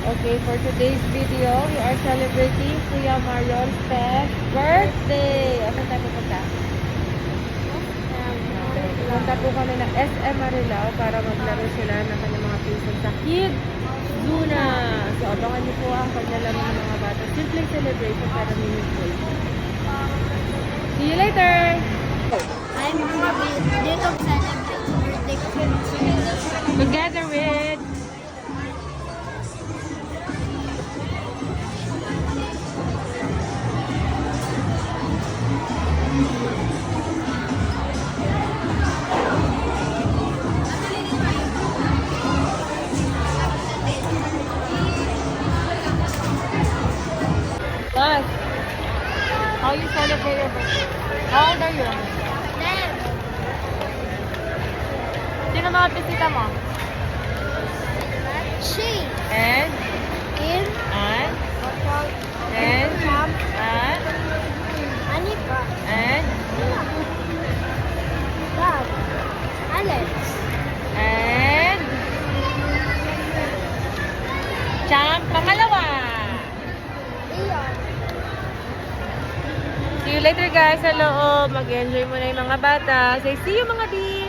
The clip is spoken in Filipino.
Okay, for today's video, we are celebrating Kuya Marion's 10th birthday. O, saan tayo pupunta? Punta po kami ng SM Marilao para maglaro sila ng kanyang mga pinsan sa Kids Luna. So, abangan niyo po ang paglalaro ng mga bata. Simpleng celebration pero meaningful. See you later! I'm dito celebrate birthday ko. Together with Plus, how you celebrate your birthday? How old are you? Then, Sino mga bisita mo? she And? in And? and And? And? Anika, And? Bob, Alex, And? Champ, pangalawa! Leon. See you later guys sa loob. Mag-enjoy muna yung mga bata. Say see you mga bees!